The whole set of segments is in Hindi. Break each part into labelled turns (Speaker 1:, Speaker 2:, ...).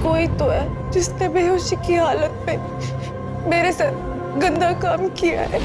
Speaker 1: कोई तो है जिसने बेहोशी की हालत में मेरे साथ गंदा काम किया है।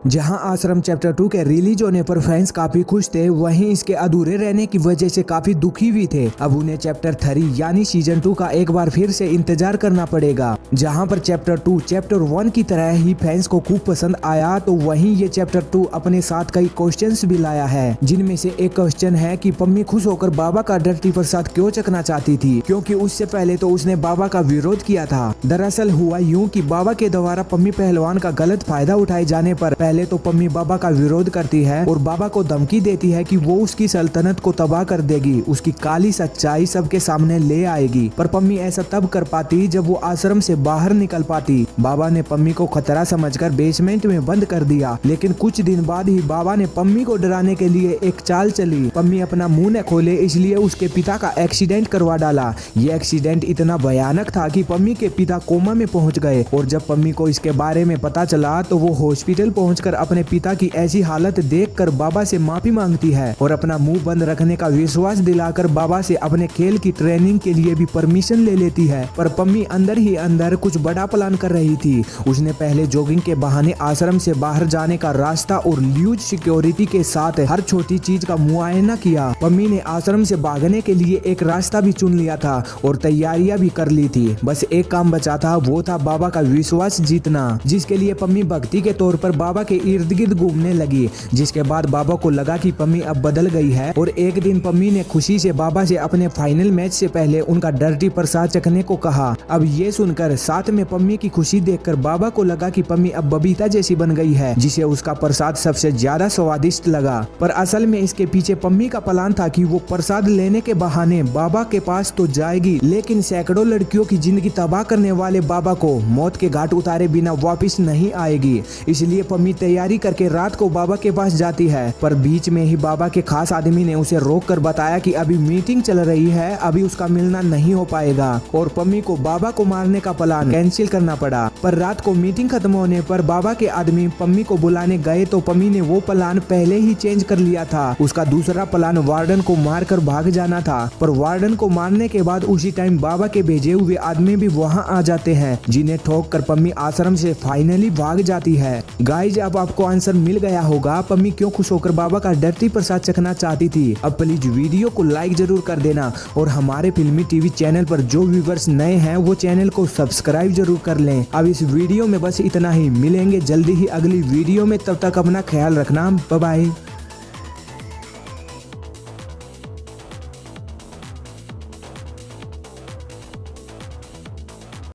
Speaker 2: जहां आश्रम चैप्टर 2 के रिलीज होने पर फैंस काफी खुश थे, वहीं इसके अधूरे रहने की वजह से काफी दुखी भी थे। अब उन्हें चैप्टर 3 यानी सीजन 2 का एक बार फिर से इंतजार करना पड़ेगा। जहां पर चैप्टर 2 चैप्टर 1 की तरह ही फैंस को खूब पसंद आया, तो वहीं ये चैप्टर 2 अपने साथ कई क्वेश्चंस भी लाया है, जिनमें से एक क्वेश्चन है कि पम्मी खुश होकर बाबा का डर्टी प्रसाद क्यों चखना चाहती थी, क्योंकि उससे पहले तो उसने बाबा का विरोध किया था। दरअसल हुआ यूँ कि बाबा के द्वारा पम्मी पहलवान का गलत फायदा उठाए जाने पर पहले तो पम्मी बाबा का विरोध करती है और बाबा को धमकी देती है कि वो उसकी सल्तनत को तबाह कर देगी, उसकी काली सच्चाई सबके सामने ले आएगी। पर पम्मी ऐसा तब कर पाती जब वो आश्रम से बाहर निकल पाती। बाबा ने पम्मी को खतरा समझकर बेसमेंट में बंद कर दिया, लेकिन कुछ दिन बाद ही बाबा ने पम्मी को डराने के लिए एक चाल चली। पम्मी अपना मुंह न खोले इसलिए उसके पिता का एक्सीडेंट करवा डाला। ये एक्सीडेंट इतना भयानक था कि पम्मी के पिता कोमा में पहुंच गए और जब पम्मी को इसके बारे में पता चला तो वो हॉस्पिटल पहुंचकर अपने पिता की ऐसी हालत देखकर बाबा से माफी मांगती है और अपना मुंह बंद रखने का विश्वास दिलाकर बाबा से अपने खेल की ट्रेनिंग के लिए भी परमिशन ले लेती है। पर पम्मी अंदर ही अंदर कुछ बड़ा प्लान कर रही थी। उसने पहले जॉगिंग के बहाने आश्रम से बाहर जाने का रास्ता और ल्यूज सिक्योरिटी के साथ हर छोटी चीज का मुआयना किया। पम्मी ने आश्रम से भागने के लिए एक रास्ता भी चुन लिया था और तैयारियां भी कर ली थी। बस एक काम बचा था, वो था बाबा का विश्वास जीतना, जिसके लिए पम्मी भक्ति के तौर पर बाबा के इर्द गिर्द घूमने लगी। जिसके बाद बाबा को लगा कि पम्मी अब बदल गई है और एक दिन पम्मी ने खुशी से बाबा से अपने फाइनल मैच से पहले उनका डर्टी प्रसाद चखने को कहा। अब ये सुनकर साथ में पम्मी की खुशी देखकर बाबा को लगा कि पम्मी अब बबीता जैसी बन गई है, जिसे उसका प्रसाद सबसे ज्यादा स्वादिष्ट लगा। पर असल में इसके पीछे पम्मी का प्लान था कि वो प्रसाद लेने के बहाने बाबा के पास तो जाएगी, लेकिन सैकड़ों लड़कियों की जिंदगी तबाह करने वाले बाबा को मौत के घाट उतारे बिना वापिस नहीं आएगी। इसलिए पम्मी तैयारी करके रात को बाबा के पास जाती है। पर बीच में ही बाबा के खास आदमी ने उसे रोक कर बताया कि अभी मीटिंग चल रही है, अभी उसका मिलना नहीं हो पाएगा और पम्मी को बाबा को मारने का प्लान कैंसिल करना पड़ा। पर रात को मीटिंग खत्म होने पर बाबा के आदमी पम्मी को बुलाने गए तो पम्मी ने वो प्लान पहले ही चेंज कर लिया था। उसका दूसरा प्लान वार्डन को मारकर भाग जाना था। पर वार्डन को मारने के बाद उसी टाइम बाबा के भेजे हुए आदमी भी वहाँ आ जाते हैं, जिन्हें ठोक कर पम्मी आश्रम से फाइनली भाग जाती है। गाइज, अब आपको आंसर मिल गया होगा पम्मी क्यों खुश होकर बाबा का डर्टी प्रसाद चखना चाहती थी। अब प्लीज वीडियो को लाइक जरूर कर देना और हमारे फिल्मी टीवी चैनल पर जो व्यूवर्स नए हैं वो चैनल को सब्सक्राइब जरूर कर लें। अब इस वीडियो में बस इतना ही, मिलेंगे जल्दी ही अगली वीडियो में, तब तक अपना ख्याल रखना, बाय बाय।